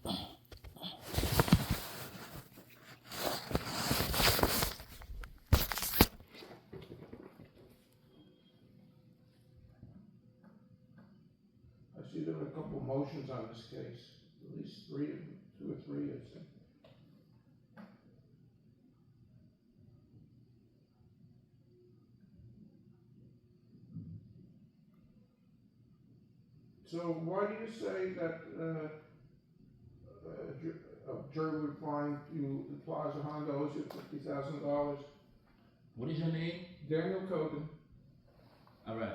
I see there were a couple of motions on this case, at least two or three, I think. So why do you say that, a jury would find you, the Plaza Honda owes you $50,000? What is your name? Daniel Kogan. All right.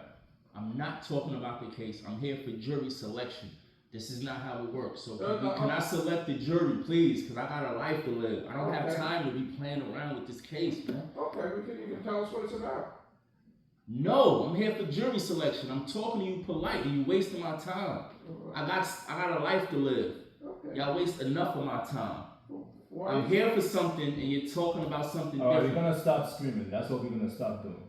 I'm not talking about the case. I'm here for jury selection. This is not how it works. So can I select the jury, please? Because I got a life to live. I don't have time to be playing around with this case, man. Okay, you can tell us what it's about. No, I'm here for jury selection. I'm talking to you politely. You wasting my time. I got a life to live. Okay. Y'all waste enough of my time. Why I'm here for something, and you're talking about something All right, different. you're gonna stop screaming. That's what we're gonna stop doing.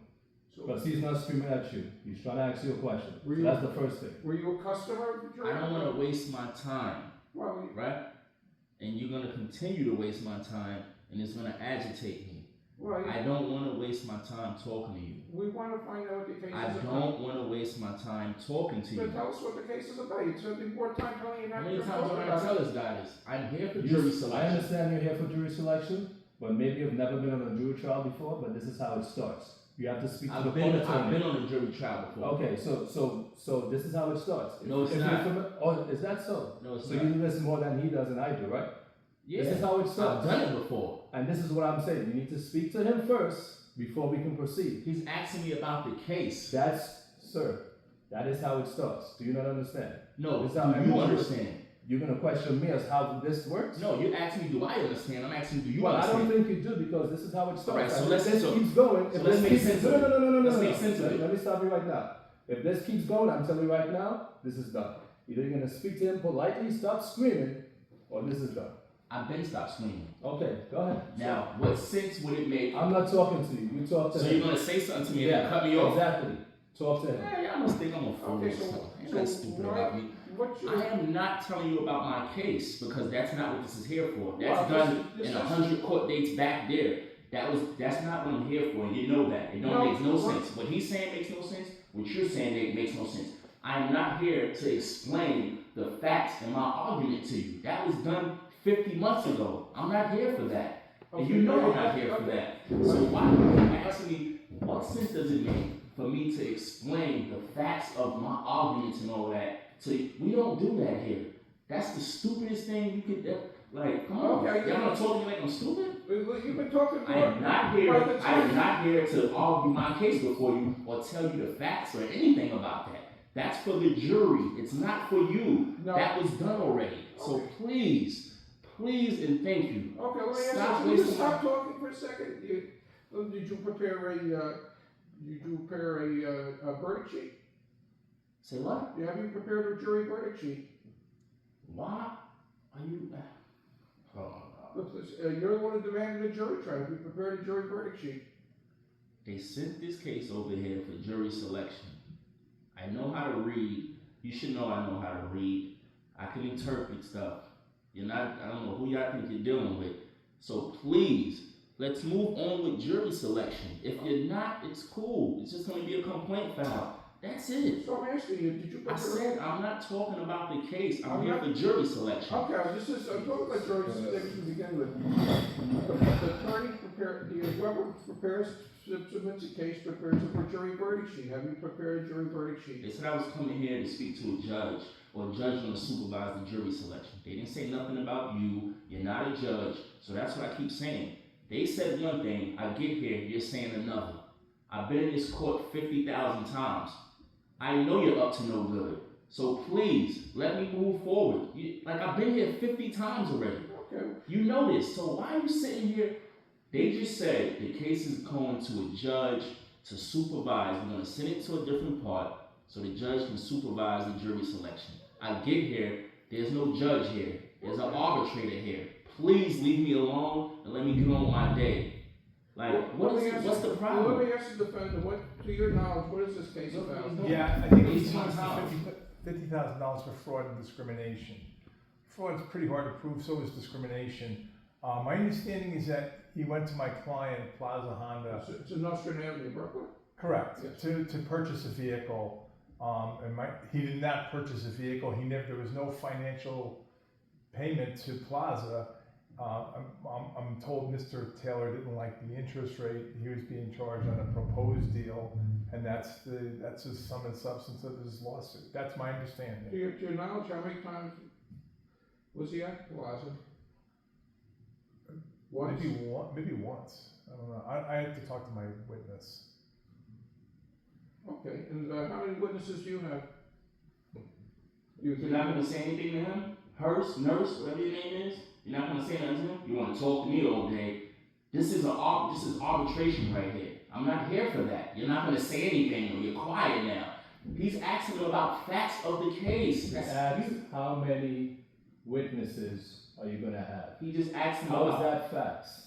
Because he's not screaming at you. He's trying to ask you a question. So that's the first thing. Were you a customer of the jury? I don't want to waste my time, Well, right? And you're gonna continue to waste my time, and it's gonna agitate me. I don't want to waste my time talking to you. We want to find out what the case I is about. don't want to waste my time talking to So you. tell us what the case is about. You spent more time telling you not How to many times talk am I about gonna it. tell this guy this? I'm here for jury I selection. understand you're here for jury selection, but maybe you've never been on a jury trial before, but this is how it starts. You have to speak to the court I've attorney. been on a jury trial before. Okay, so this is how it starts. No, it's If not. Oh, is that so? No, it's So not. you do this more than he does and I do, right? Yeah, This is how it starts. I've done it before. And this is what I'm saying. You need to speak to him first before we can proceed. He's asking me about the case. Sir, that is how it starts. Do you not understand? No, This is do how every you jury- understand? You're gonna question me as how this works? No, you're asking me, do I understand? I'm asking you, do you Well, I understand? don't think you do because this is how it starts. Alright, so And let's- if this so- keeps going, so if let's this make keeps sense of no, it. no, no, no, no, Let's no, make no. sense of it. Let me stop you right now. If this keeps going, I'm telling you right now, this is done. Either you're gonna speak to him politely, stop screaming, or this is done. I've been stopped screaming. Okay, go ahead. Now, what sense would it make? I'm not talking to you. You talk to So him. you're gonna say something to me and then cut me off? Exactly. Talk to him. Yeah, y'all must think I'm a fool Okay, or so- something. Ain't so nothing stupid why- about me. What's your... I am not telling you about my case because that's not what this is here for. That's Well, done this in is- 100 court dates back there. That's not what I'm here for, and you know that. It don't make no sense. What he's saying makes no sense. What you're saying makes no sense. I'm not here to explain the facts in my argument to you. That was done 50 months ago. I'm not here for that. And you know I'm not here for that. So why are you asking me, what sense does it make for me to explain the facts of my arguments and all that? So we don't do that here. That's the stupidest thing you could, like, come on. Okay, Y'all gonna talk to me like I'm stupid? You've been talking I am not here. By the I am time- not here to argue my case before you or tell you the facts or anything about that. That's for the jury. It's not for you. No. That was done already. So please, and thank you. Okay, let me Stop ask you, wasting stop talking for a second. Did you prepare a verdict sheet? Say what? Have you prepared a jury verdict sheet? Why are you? Oh, Look, you're the one who demanded a jury trial. Have you prepared a jury verdict sheet? they sent this case over here for jury selection. I know how to read. You should know I know how to read. I can interpret stuff. I don't know who y'all think you're dealing with. So please, let's move on with jury selection. If you're not, it's cool. It's just gonna be a complaint file. That's it. So I'm asking you, did you prepare? I said I'm not talking about the case. I'm I'm here not- for jury selection. Okay, I'm talking about jury selection to begin with. The attorney whoever submits a case prepares a jury verdict sheet. Have you prepared a jury verdict sheet? They said I was coming here to speak to a judge, or a judge gonna supervise the jury selection. They didn't say nothing about you. You're not a judge, so that's what I keep saying. They said one thing, I get here, you're saying another. I've been in this court 50,000 times. I know you're up to no good. So please, let me move forward. I've been here 50 times already. Okay. You know this, so why are you sitting here? They just said the case is going to a judge to supervise. We're gonna send it to a different part so the judge can supervise the jury selection. I get here, there's no judge here. There's an arbitrator here. Please leave me alone and let me get on with my day. What's the problem? Let me ask the defendant, to your knowledge, what is this case about? Yeah, I think He's he's on $50,000 top. $50,000 for fraud and discrimination fraud's pretty hard to prove, so is discrimination. My understanding is that he went to my client, Plaza Honda, It's in Nostrand Avenue, Brooklyn? correct, Yes. to purchase a vehicle. He did not purchase a vehicle. There was no financial payment to Plaza. I'm told Mr. Taylor didn't like the interest rate. He was being charged on a proposed deal, and that's the sum and substance of his lawsuit. That's my understanding. Do you knowledge how many times was he at Plaza? Once? Maybe once. I don't know. I have to talk to my witness. Okay, and how many witnesses do you have? You're not gonna say anything to him? Nurse, whatever your name is? You're not gonna say nothing to him? You wanna talk to me all day? This is arbitration right here. I'm not here for that. You're not gonna say anything or you're quiet now. He's asking about facts of the case. How many witnesses are you gonna have? He just asked him How is about. that facts?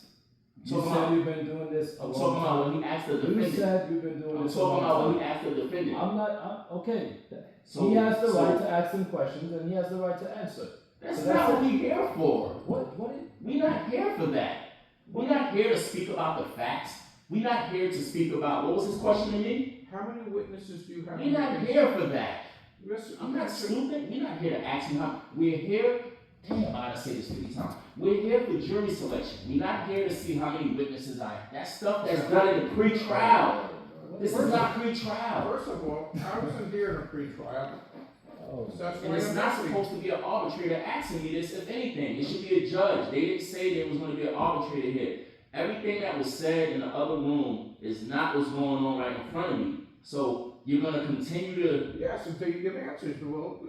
You Talking said about- you've been doing this a I'm long talking about time. when he asked the You defendant. said you've been doing I'm this a talking long about when time. he asked the defendant. Okay. So- He has the so- right to ask him questions and he has the right to answer. That's So not that's what we're here for. What? We're not here for that. We're not here to speak about the facts. We're not here to speak about, what was his question to me? How many witnesses do you have? We're not here for that. Listen, I'm not stupid. We're not here to ask him how. We're here, damn, I gotta say this 50 times. We're here for jury selection. We're not here to see how many witnesses I have. That's stuff that's done in the pre-trial. This is not pre-trial. First of all, I wasn't here in a pre-trial. Oh. So that's And why it's I'm not asking. supposed to be an arbitrator asking me this, if anything. It should be a judge. They didn't say there was going to be an arbitrator here. Everything that was said in the other room is not what's going on right in front of me. So you're going to continue to. Yes, until you give answers, well,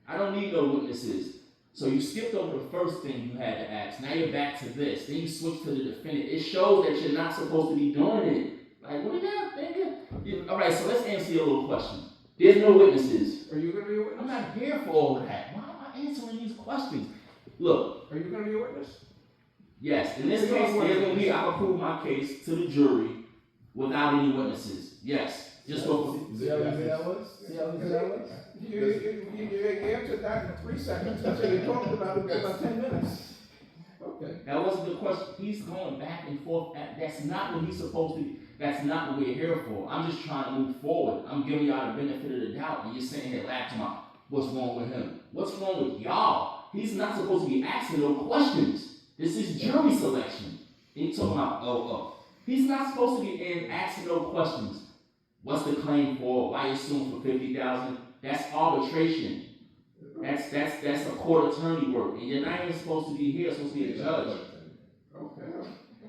I don't need no witnesses. So you skipped over the first thing you had to ask. Now you're back to this. Then you switch to the defendant. It shows that you're not supposed to be doing it. Like, what are y'all thinking? All right, so let's answer your little question. There's no witnesses. Are you going to be a witness? I'm not here for all of that. Why am I answering these questions? Look, Are you going to be a witness? yes, in this case, there's going to be, I will prove my case to the jury without any witnesses. Yes, just go for See how easy that was? See how easy that was? You answered that in 3 seconds, so you talked about it for about 10 minutes. Okay. That wasn't the question. He's going back and forth. That's not what he's supposed to. That's not what we're here for. I'm just trying to move forward. I'm giving y'all the benefit of the doubt, and you're sitting here laughing about what's wrong with him. What's wrong with y'all? He's not supposed to be asking no questions. This is jury selection. And you're talking about He's not supposed to be asking no questions. What's the claim for? Why you suing for $50,000? That's arbitration. That's a court attorney work, and you're not even supposed to be here. You're supposed to be a judge. Okay.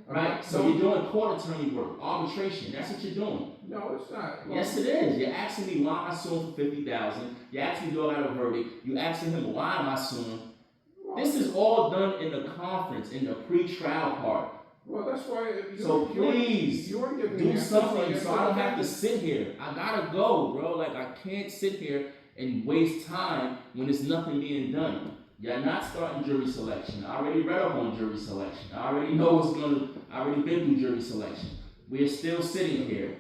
Right? So you're doing court attorney work, arbitration. That's what you're doing. No, it's not. Yes, it is. You're asking me why am I suing for $50,000. You're asking me do I got a verdict. You're asking him why am I suing. This is all done in the conference, in the pre-trial part. Well, that's why. So please you're giving do answers something like so I don't have to sit here. I gotta go, bro. Like I can't sit here and waste time when there's nothing being done. You're not starting jury selection. I already read up on jury selection. I already know I already been through jury selection. We're still sitting here.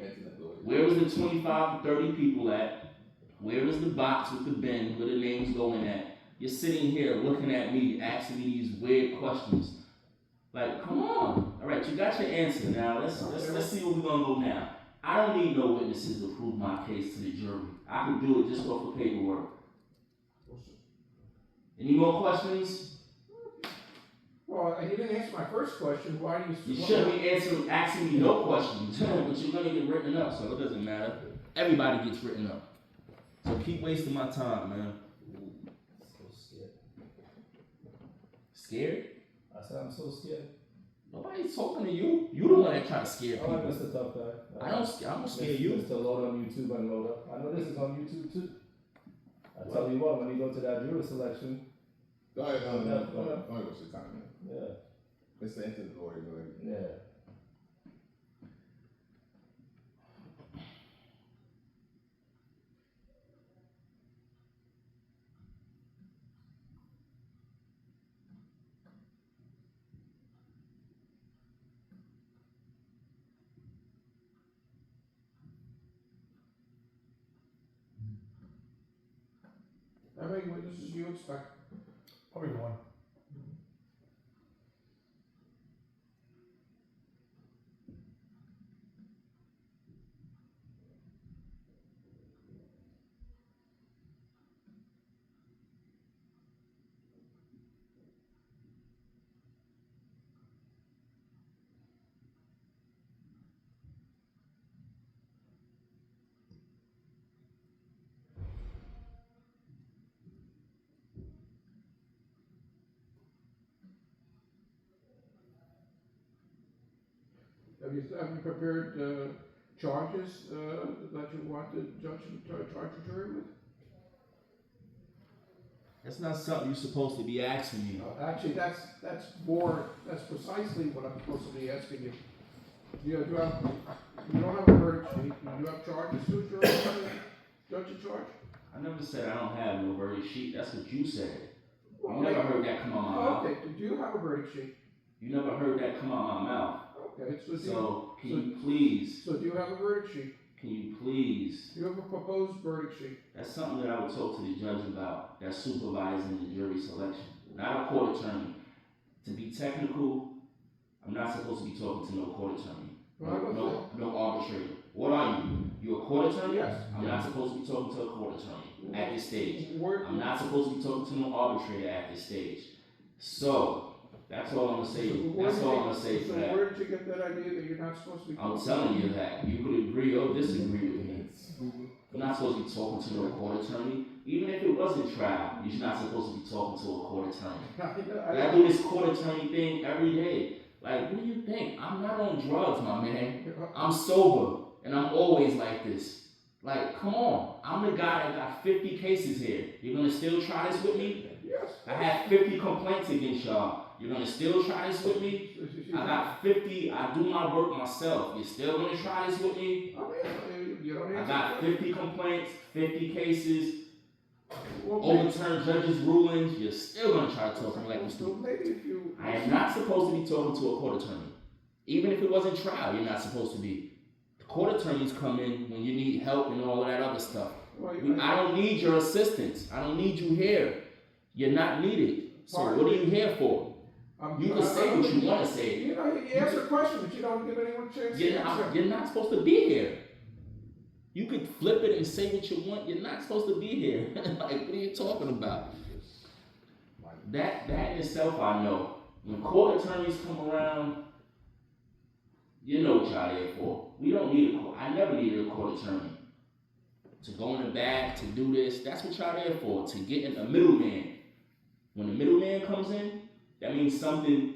Where was the 25 to 30 people at? Where is the box with the bin where the names going at? You're sitting here looking at me, asking me these weird questions. Like, come on. All right, you got your answer. Now let's see where we're gonna go now. I don't need no witnesses to prove my case to the jury. I can do it just off the paperwork. Any more questions? Well, you didn't answer my first question. Why do you? You shouldn't be asking me no questions, but you're gonna get written up, so it doesn't matter. Everybody gets written up. So keep wasting my time, man. So scared. Scared? I said I'm so scared. Nobody's talking to you. You the one that try to scare All right, people. Mr. Tough Guy. I don't scare you. Mr. Load on YouTube and load up. I know this is on YouTube too. I tell you what, when you go to that jury selection, Go ahead, don't waste your time, man. yeah, Let's enter the lawyer, go ahead. yeah. How many witnesses do you expect? Probably one. Have you prepared, charges, that you want the judge to charge the jury with? That's not something you're supposed to be asking me. Actually, that's precisely what I'm supposed to be asking you. You don't have a verdict sheet, you have charges to a jury, judge in charge? I never said I don't have no verdict sheet. That's what you said. Well, You never heard that come out my mouth. Okay, do you have a verdict sheet? You never heard that come out my mouth. Okay, So can you please? So do you have a verdict sheet? Can you please? Do you have a proposed verdict sheet? That's something that I would talk to the judge about. That's supervising the jury selection, not a court attorney. To be technical, I'm not supposed to be talking to no court attorney. No arbitrator. What are you? You a court attorney? Yes. I'm not supposed to be talking to a court attorney at this stage. Where- I'm not supposed to be talking to no arbitrator at this stage. So, that's all I'm gonna say. That's all I'm gonna say for So that. where did you get that idea that you're not supposed to be? I'm telling you that. You could agree or disagree with me. I'm not supposed to be talking to no court attorney. Even if it wasn't trial, you're not supposed to be talking to a court attorney. I do this court attorney thing every day. Like, what do you think? I'm not on drugs, my man. I'm sober, and I'm always like this. Like, come on. I'm the guy that got 50 cases here. You're gonna still try this with me? Yes. I had 50 complaints against y'all. You're gonna still try this with me? I got 50. I do my work myself. You're still gonna try this with me? I mean, you don't I answer got the 50 complaints, 50 cases, Well, overturned judges' rulings. You're still gonna try to talk to me like I'm so stupid. maybe if you. I am not supposed to be talking to a court attorney. Even if it wasn't trial, you're not supposed to be. The court attorneys come in when you need help and all of that other stuff. Well, I don't need your assistance. I don't need you here. You're not needed. So what are you here for? You can say what you want to say. You know, you answer a question, but you don't give anyone a chance to answer. You're not supposed to be here. You could flip it and say what you want. You're not supposed to be here. Like, what are you talking about? That in itself, I know. When court attorneys come around, you know what y'all there for. We don't need a court. I never needed a court attorney to go in the back to do this. That's what y'all there for. To get in a middleman. When the middleman comes in, that means something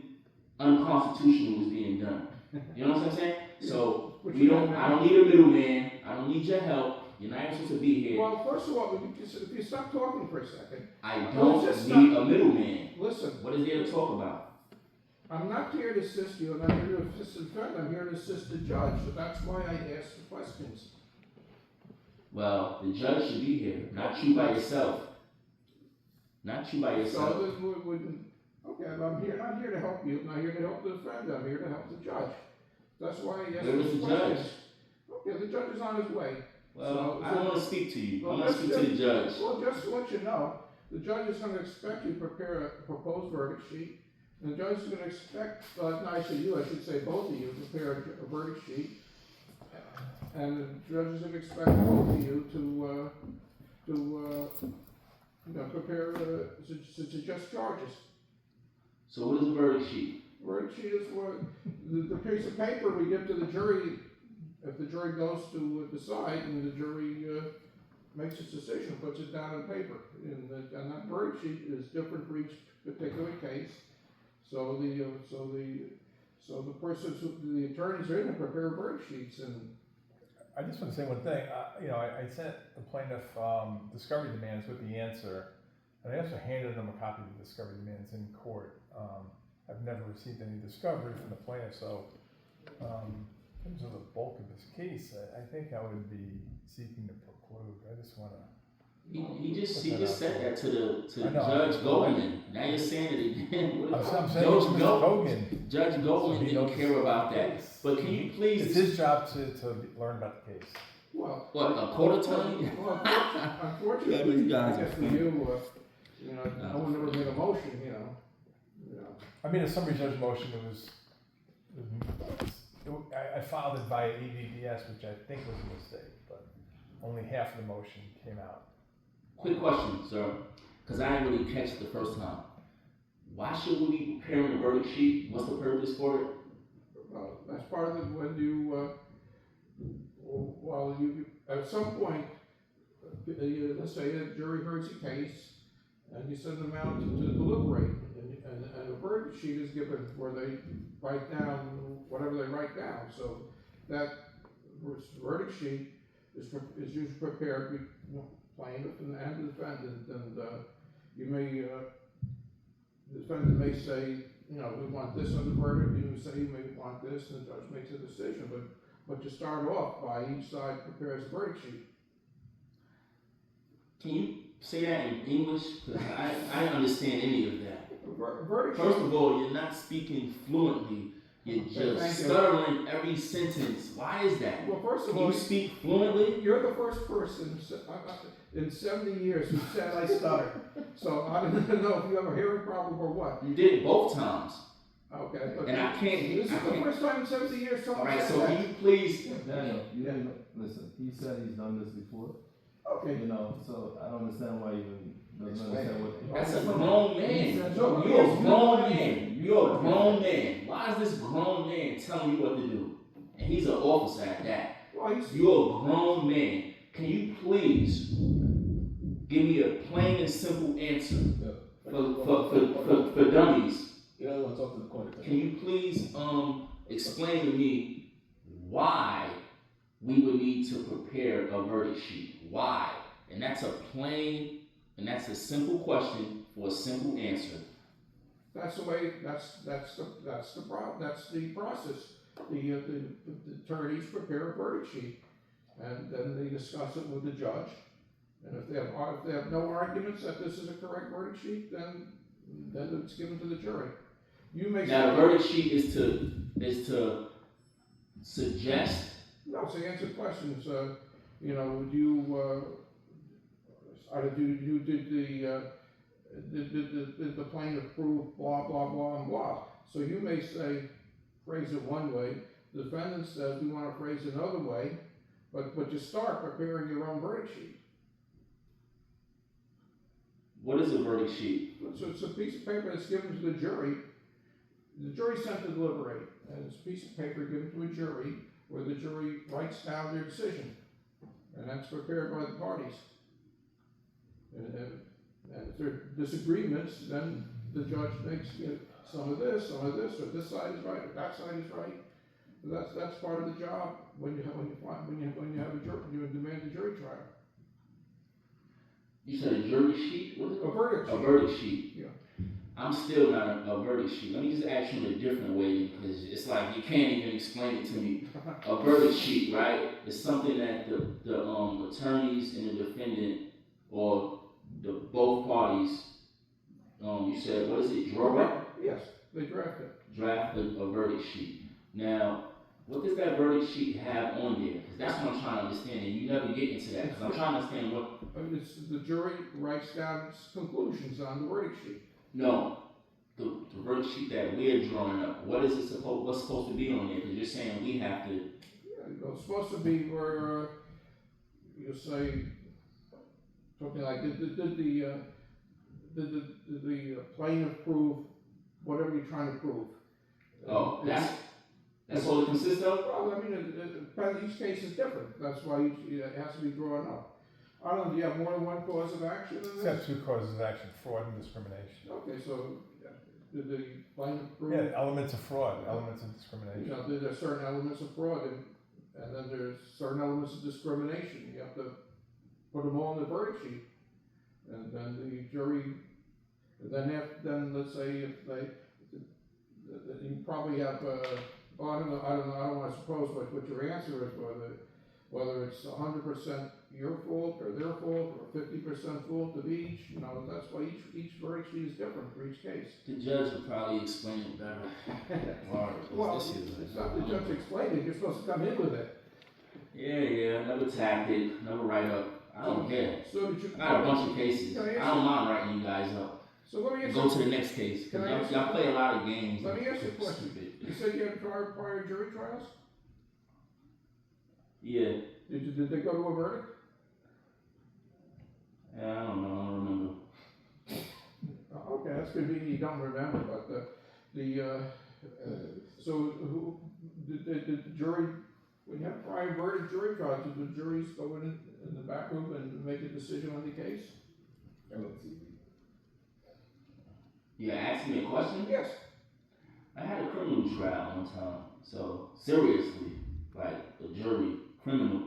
unconstitutional is being done. You know what I'm saying? So I don't need a middleman. I don't need your help. You're not even supposed to be here. Well, first of all, if you stop talking for a second. I don't need a middleman. Listen. What is there to talk about? I'm not here to assist you, and I'm here to assist the defendant. I'm here to assist the judge. So that's why I asked the questions. Well, the judge should be here, not you by yourself. Not you by yourself. So this wouldn't. Okay, I'm here. I'm here to help you. I'm not here to help the defendant. I'm here to help the judge. That's why I asked Where was the the questions. judge? Okay, the judge is on his way. Well, I don't want to speak to you. Well, I'm going to speak to the judge. Well, just to let you know, the judge is going to expect you to prepare a proposed verdict sheet. And the judge is going to expect, I should say both of you prepare a verdict sheet. And the judge is going to expect both of you to prepare, suggest charges. So what is a verdict sheet? Verdict sheet is what, the piece of paper we give to the jury, if the jury goes to decide, and the jury makes its decision, puts it down on paper. And that verdict sheet is different for each particular case. So the attorneys are in to prepare verdict sheets. And I just want to say one thing. I sent the plaintiff discovery demands with the answer, and I also handed them a copy of the discovery demands in court. I've never received any discovery from the plaintiff, so in terms of the bulk of this case, I think I would be seeking to preclude. I just want to. He just said that to the Judge Goldman. Now you're saying it again. I'm saying to Mr. Hogan. Judge Goldman didn't care about that. But can you please? It's his job to learn about the case. well, Well. What, a court attorney? Well, Yeah, unfortunately, but you guys I guess are for funny. you know, no one ever made a motion, you know. I mean, a summary judge motion, I filed it via EVDS, which I think was a mistake, but only half of the motion came out. Quick question, sir, because I didn't really catch it the first time. Why should we be preparing a verdict sheet? What's the purpose for it? Well, that's part of it when you, at some point, let's say a jury hears a case, and you send them out to deliberate, and a verdict sheet is given where they write down whatever they write down. So that verdict sheet is usually prepared with plaintiff and the defendant, and you may, the defendant may say, you know, we want this on the verdict, and you say you may want this, and the judge makes a decision, but you start off by each side prepares a verdict sheet. Can you say that in English? Because I don't understand any of that. Verdict First sheet. of all, you're not speaking fluently. You're Okay, just thank you. stuttering every sentence. Why is that? Well, first of Can all, you speak fluently? you're the first person in 70 years who said I stutter. So I don't know if you have a hearing problem or what. You did it both times. Okay, but And I can't. this is the first time in 70 years All someone right, said so that. can you please? Daniel, you didn't, listen, he said he's done this before, Okay. you know, so I don't understand why you even doesn't understand what. That's a grown man. He said- No, You're a yes, grown you- man. You're a grown man. Why is this grown man telling you what to do? And he's an officer at that. Well, You're a grown man. Can you please give me a plain and simple answer for dummies? You don't want to talk to the court. Can you please explain to me why we would need to prepare a verdict sheet? Why? And that's a plain and that's a simple question for a simple answer. that's the way. That's the problem. That's the process. The attorneys prepare a verdict sheet, and then they discuss it with the judge. And if they have no arguments that this is a correct verdict sheet, then it's given to the jury. You may Now say, the verdict sheet is to suggest. no, to answer questions. You know, do you did the plaintiff prove blah blah blah and blah? So you may phrase it one way. The defendant says we want to phrase it another way, but you start preparing your own verdict sheet. What is a verdict sheet? So it's a piece of paper that's given to the jury. The jury's sent to deliberate, and it's a piece of paper given to a jury where the jury writes down their decision, and that's prepared by the parties. And if there are disagreements, then the judge makes some of this, or this side is right, or that side is right. But that's part of the job when you have a jury, you demand a jury trial. You said a jury sheet? What is it? A verdict sheet. A verdict sheet. Yeah. I'm still not a verdict sheet. Let me just ask you in a different way because it's like you can't even explain it to me. A verdict sheet, right? It's something that the attorneys and the defendant or both parties, you said, what is it, draw? Yes, they draft it. Draft a verdict sheet. Now, what does that verdict sheet have on there? Because that's what I'm trying to understand, and you never get into that. Because I'm trying to understand what. The jury writes down its conclusions on the verdict sheet. No, the verdict sheet that we're drawing up. What's supposed to be on there? Because you're saying we have to. Yeah, it's supposed to be where you say something like, did the plaintiff prove whatever you're trying to prove? Oh, that's all it consists of? Well, I mean, each case is different. That's why it has to be drawn up. I don't know, do you have more than one cause of action in It's this? got two causes of action, fraud and discrimination. Okay, so did the plaintiff prove? Yeah, elements of fraud, elements of You discrimination. know, there are certain elements of fraud and then there's certain elements of discrimination. You have to put them all in the verdict sheet. And then the jury, then let's say if you probably have, well, I don't want to suppose what your answer is, whether it's 100% your fault or their fault or 50% fault of each, you know, that's why each verdict sheet is different for each case. The judge would probably explain it better. Well, it's not the judge explaining, you're supposed to come in with it. Yeah, never tactic, never write up. I don't care. So did you? I got a bunch of cases. Can I I ask don't mind writing you guys up. So let me ask Go you, to the next case. Can I Y'all, ask y'all you- play a lot of games. let me ask you a question. Stupid. You said you had prior jury trials? Yeah. Did they go to a verdict? I don't know. I don't remember. Okay, that's good, you don't remember, but so who, did the jury, when you have prior verdict jury trials, did the juries go in the back room and make a decision on the case? I love TV. You asking me a question? Yes. I had a criminal trial one time. So seriously, like a jury criminal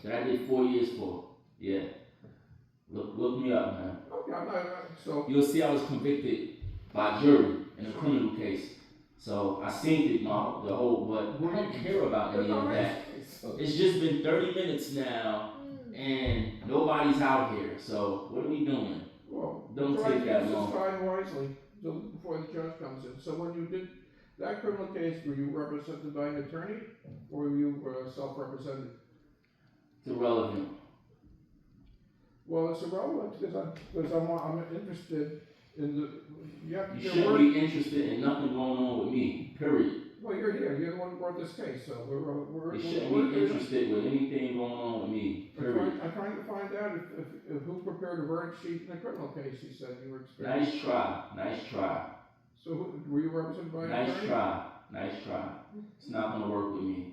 that I did 4 years for. Yeah. Look me up, man. Okay, I'm not, so, You'll see I was convicted by jury in a criminal case. So I seen it, the whole, but I don't care about any of that. It's just been 30 minutes now, and nobody's out here. So what are we doing? well, Don't try take to that use this long. time wisely before the judge comes in. So when you did that criminal case, were you represented by an attorney, or were you self-represented? It's irrelevant. Well, it's irrelevant because I'm interested in the, you have to You get shouldn't word. be interested in nothing going on with me, period. Well, you're here, you're the one who brought this case, so we're. You shouldn't be interested with anything going on with me, period. I'm trying to find out if who prepared a verdict sheet in the criminal case, you said you were experienced. Nice try. So were you represented by an attorney? Nice try. It's not gonna work with me.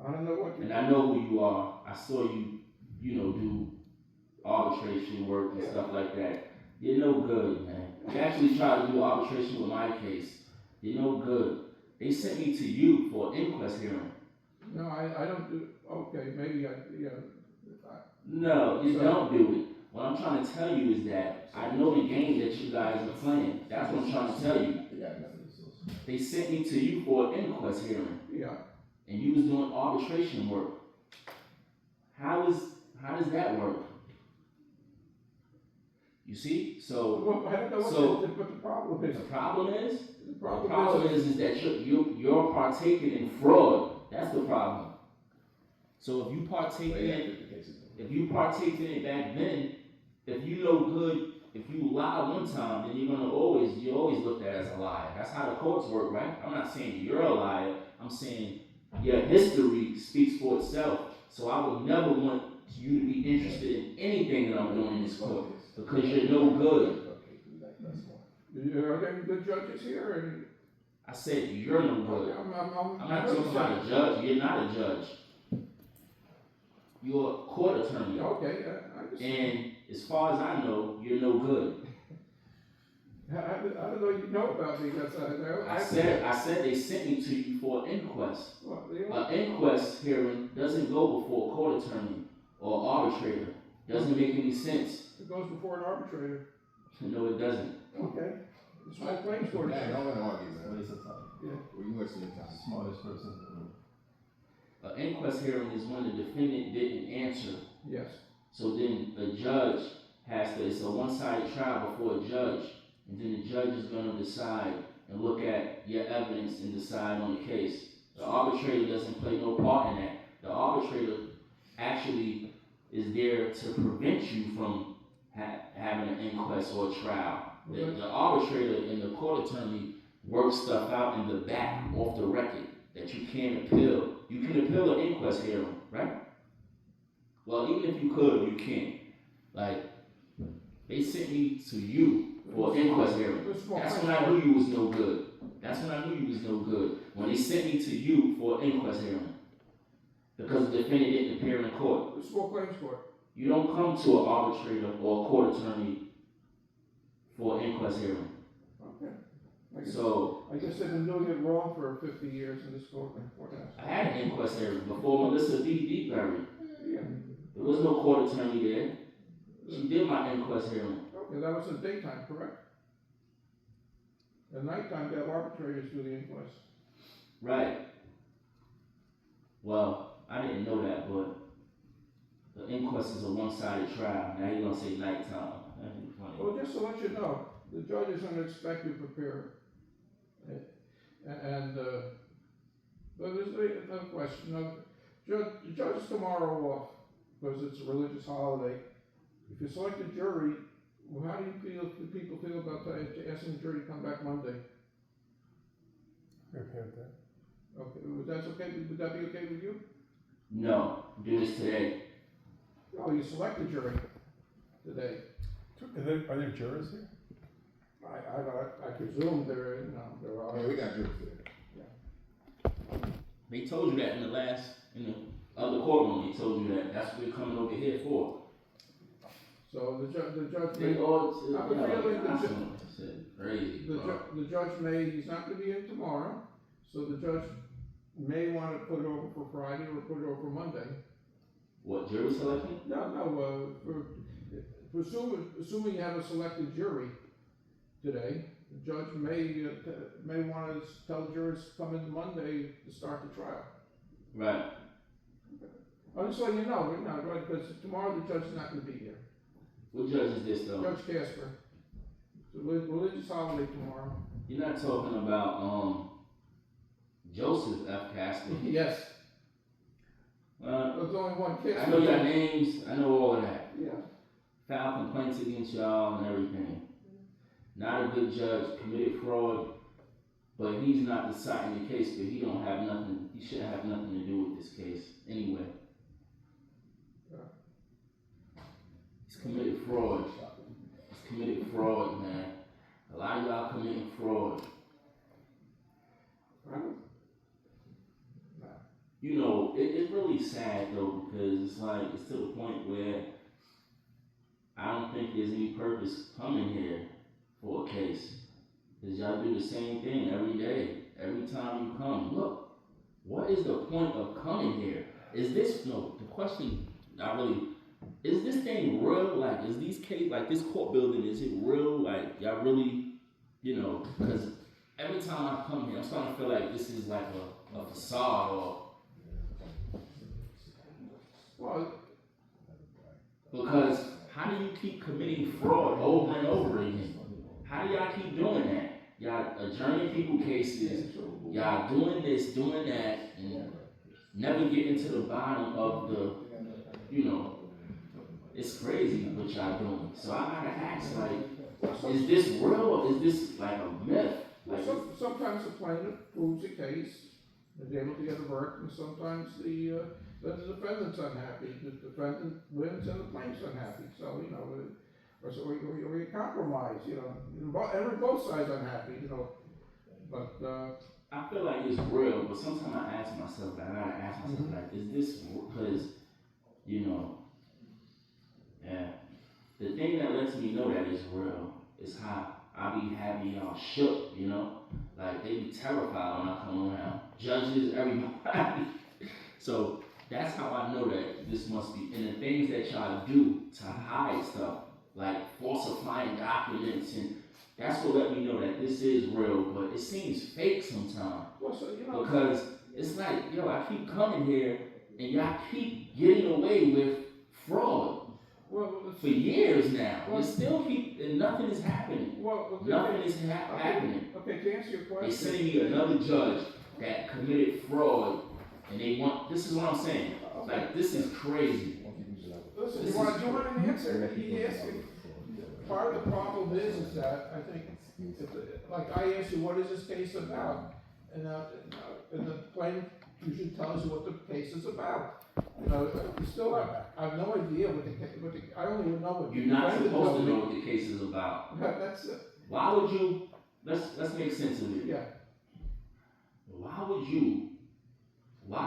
I don't know what you. And I know who you are. I saw you, do arbitration work and stuff like that. You're no good, man. You actually tried to do arbitration with my case. You're no good. They sent me to you for an inquest hearing. No, I don't do, okay, maybe No, you don't do it. What I'm trying to tell you is that I know the game that you guys are playing. That's what I'm trying to tell you. They sent me to you for an inquest hearing, yeah. and you was doing arbitration work. How does that work? You see? So Well, I don't know what the problem is. the problem is The the problem problem is that you're partaking in fraud. That's the problem. So if you partake in it back then, if you know good, if you lie one time, then you're always looked at as a liar. That's how the courts work, right? I'm not saying you're a liar. I'm saying your history speaks for itself. So I would never want you to be interested in anything that I'm doing in this court because you're no good. Are there good judges here? And I said you're no good. I'm not talking about a judge. You're not a judge. You're a court attorney. Okay, I just. And as far as I know, you're no good. I don't know you know about me, that's, I said they sent me to you for an inquest. Well, An inquest hearing doesn't go before a court attorney or arbitrator. Doesn't make any sense. it goes before an arbitrator. No, it doesn't. Okay. It's my claims court. Yeah, don't let him argue, man. Waste of time. Yeah. Well, you wasting your time. Smartest person in the room. An inquest hearing is when the defendant didn't answer. Yes. So then the judge it's a one-sided trial before a judge, and then the judge is going to decide and look at your evidence and decide on the case. The arbitrator doesn't play no part in that. The arbitrator actually is there to prevent you from having an inquest or a trial. The arbitrator and the court attorney work stuff out in the back, off the record, that you can't appeal. You can appeal an inquest hearing, right? Well, even if you could, you can't. Like, they sent me to you for an inquest hearing. That's when I knew you was no good. That's when I knew you was no good. When they sent me to you for an inquest hearing. Because the defendant didn't appear in court. The small claims court. You don't come to an arbitrator or a court attorney for an inquest hearing. Okay. I guess they've been doing it wrong for 50 years in this courthouse. I had an inquest hearing before Melissa D. buried. Yeah. There was no court attorney there. She did my inquest hearing. Okay, that was in daytime, correct? At nighttime, they have arbitrators do the inquest. Right. Well, I didn't know that, but the inquest is a one-sided trial. Now you're gonna say nighttime. That'd be funny. Well, just to let you know, the judge is going to expect you to prepare. So there's another question. Now, the judge is tomorrow off because it's a religious holiday. If you select a jury, well, how do people feel about asking the jury to come back Monday? Okay with that? Okay, would that be okay with you? No, do this today. Oh, you select the jury today. Are there jurors here? I presume there I mean, are. we got jurors there. They told you that in the other courtroom. They told you that. That's what we're coming over here for. So the judge They may, all, I'm feeling crazy. the judge may, he's not gonna be in tomorrow, so the judge may wanna put it over for Friday or put it over for Monday. What, jury selection? No, assuming you have a selected jury today, the judge may wanna tell the jurors to come in Monday to start the trial. Right. I'm just letting you know, right, because tomorrow the judge is not gonna be here. What judge is this though? Judge Casper. It's a religious holiday tomorrow. You're not talking about Joseph F. Casper. Yes, there's only one Casper. I know your names. I know all of that. Yeah. Filed complaints against y'all and everything. Not a good judge. Committed fraud. But he's not deciding the case. But he don't have nothing. He shouldn't have nothing to do with this case anyway. He's committed fraud. He's committed fraud, man. A lot of y'all committing fraud. You know, it's really sad though, because it's like, it's to the point where I don't think there's any purpose coming here for a case. Because y'all do the same thing every day. Every time you come, look, what is the point of coming here? Is this, no, the question, is this thing real? Like, is these cases, like this court building, is it real? Like, y'all really, you know, because every time I come here, I'm starting to feel like this is like a facade or, Well, because how do you keep committing fraud over and over again? How do y'all keep doing that? Y'all adjourning people cases, y'all doing this, doing that, and never getting to the bottom of the, you know, it's crazy what y'all doing. So I gotta ask, like, is this real or is this like a myth? Like, sometimes the plaintiff proves a case, is able to get a verdict, and sometimes the defendant's unhappy. The defendant wins and the plaintiff's unhappy. So, you know, or you compromise, you know, both sides unhappy, you know. But I feel like it's real, but sometimes I ask myself, I gotta ask myself, like, is this, because, you know, yeah, the thing that lets me know that it's real is how I be having y'all shook, you know? Like, they be terrified when I come around. Judges, everybody. So, that's how I know that this must be. And the things that y'all do to hide stuff, like falsifying documents, and that's what let me know that this is real, but it seems fake sometimes. well, so, you know, Because it's like, yo, I keep coming here, and y'all keep getting away with fraud for years now. You still keep, and nothing is happening. Nothing is happening. Okay, to answer your question. They sending me another judge that committed fraud, and they want, this is what I'm saying. Like, this is crazy. Listen, you want an answer? He asked me. Part of the problem is that I think, like I asked you, what is this case about? And the plaintiff usually tells you what the case is about. You know, you still I have no idea what I don't even know what You're not supposed to know what the case is about. That's it. Why would you, let's make sense of it. Yeah. Why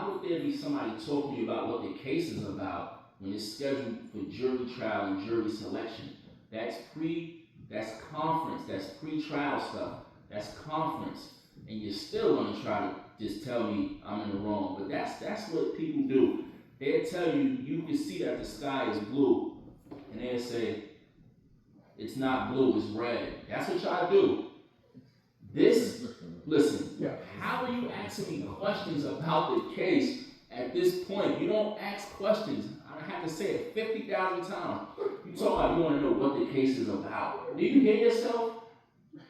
would there be somebody talking to you about what the case is about when it's scheduled for jury trial and jury selection? That's conference, that's pre-trial stuff, that's conference, and you're still gonna try to just tell me I'm in the wrong. But that's what people do. They'll tell you, you can see that the sky is blue, and they'll say, it's not blue, it's red. That's what y'all do. Listen, Yeah. how are you asking me questions about the case at this point? You don't ask questions. I have to say it 50,000 times. You talk about you want to know what the case is about. Do you hear yourself?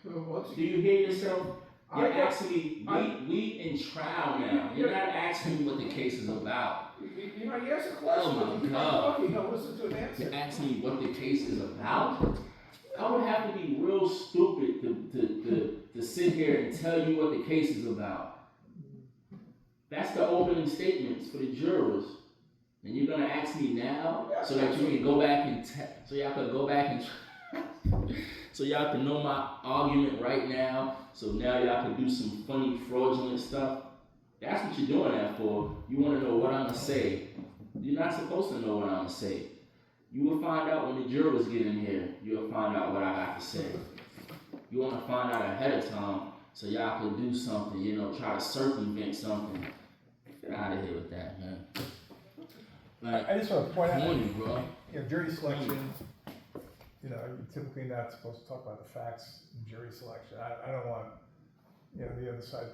Do you hear yourself? You're asking me, we in trial now. You're not asking me what the case is about. You know, you ask a question, Oh my but you God. don't know, listen to an answer. You're asking me what the case is about? I would have to be real stupid to sit here and tell you what the case is about. That's the opening statements for the jurors. And you're gonna ask me now so that you can go back and so y'all can go back and so y'all can know my argument right now. So now y'all can do some funny fraudulent stuff. That's what you're doing that for. You wanna know what I'm gonna say. You're not supposed to know what I'm gonna say. You will find out when the jurors get in here. You'll find out what I got to say. You wanna find out ahead of time so y'all can do something, you know, try to circumvent something. Get out of here with that, man. Like, I just want to point out, corny, bro. you know, jury selection, you know, you're typically not supposed to talk about the facts in jury selection. I don't want, you know, the other side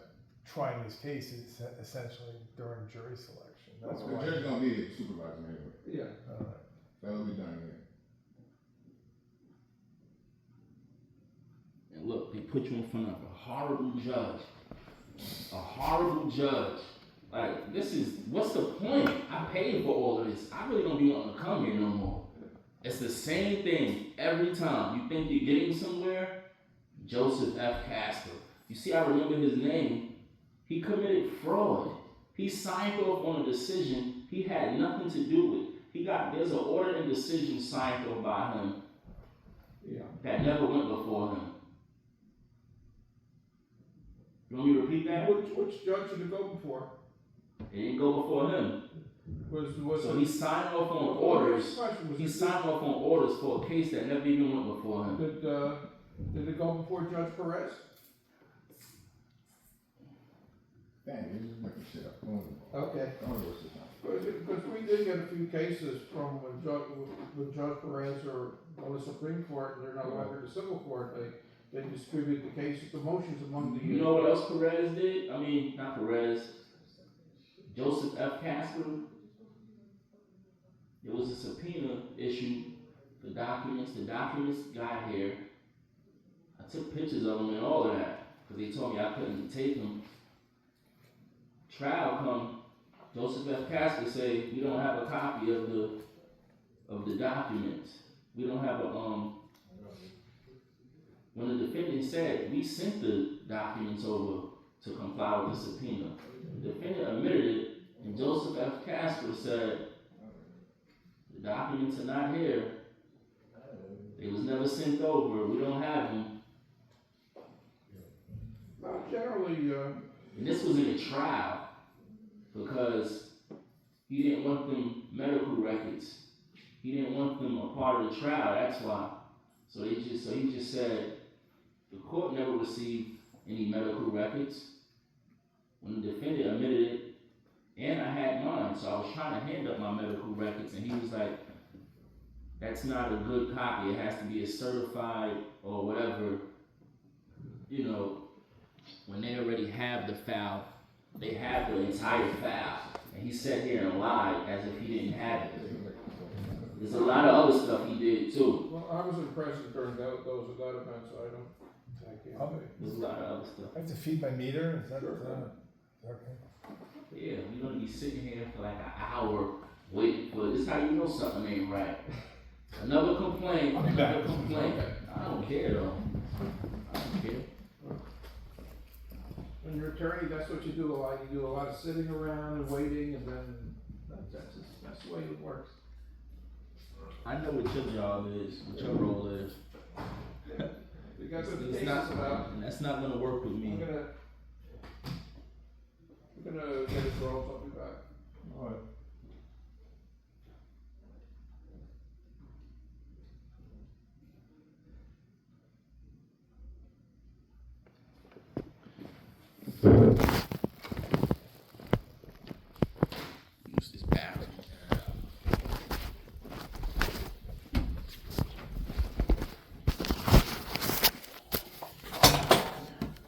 trying these cases essentially during jury selection. That's The why. judge gonna be supervising anyway, Yeah. that'll be done here. And look, they put you in front of a horrible judge. A horrible judge. Like, this is, what's the point? I paid for all of this. I really don't be wanting to come here no more. It's the same thing every time. You think you're getting somewhere? Joseph F. Casper. You see, I remember his name. He committed fraud. He signed off on a decision he had nothing to do with. There's an order and decision signed off by him that never went before him. You want me to repeat that? Which judge did it go before? It didn't go before him. So he signed off on orders. He signed off on orders for a case that never even went before him. Did it go before Judge Perez? Dang, you just making shit up. Okay. Don't waste your time. Because we did get a few cases from when Judge Perez or the Supreme Court, and they're no longer the civil court, they distribute the cases, the motions among the. You know what else Perez did? I mean, not Perez. Joseph F. Casper. There was a subpoena issued for documents. The documents got here. I took pictures of them and all of that because they told me I couldn't take them. Trial come. Joseph F. Casper say we don't have a copy of the documents. We don't have a When the defendant said we sent the documents over to comply with the subpoena, the defendant admitted it, and Joseph F. Casper said the documents are not here. They was never sent over. We don't have them. Well, generally, And this was in a trial because he didn't want them medical records. He didn't want them a part of the trial. That's why. So he just said the court never received any medical records. When the defendant admitted it, and I had mine, so I was trying to hand up my medical records, and he was like, "That's not a good copy. It has to be a certified or whatever." You know, when they already have the file, they have the entire file, and he sat here and lied as if he didn't have it. There's a lot of other stuff he did too. well, I wasn't present during that event, so I can't say. There's a lot of other stuff. I have to feed my meter, is that, okay? Yeah, we're gonna be sitting here for like an hour waiting for this. How you know something ain't right? Another complaint. Another complaint. I don't care though. I don't care. When you're an attorney, that's what you do a lot. You do a lot of sitting around and waiting, and then that's the way it works. I know what your job is, what your role is. We got some It's cases not, about. and that's not gonna work with me. We're gonna get it rolls. I'll be back. All right.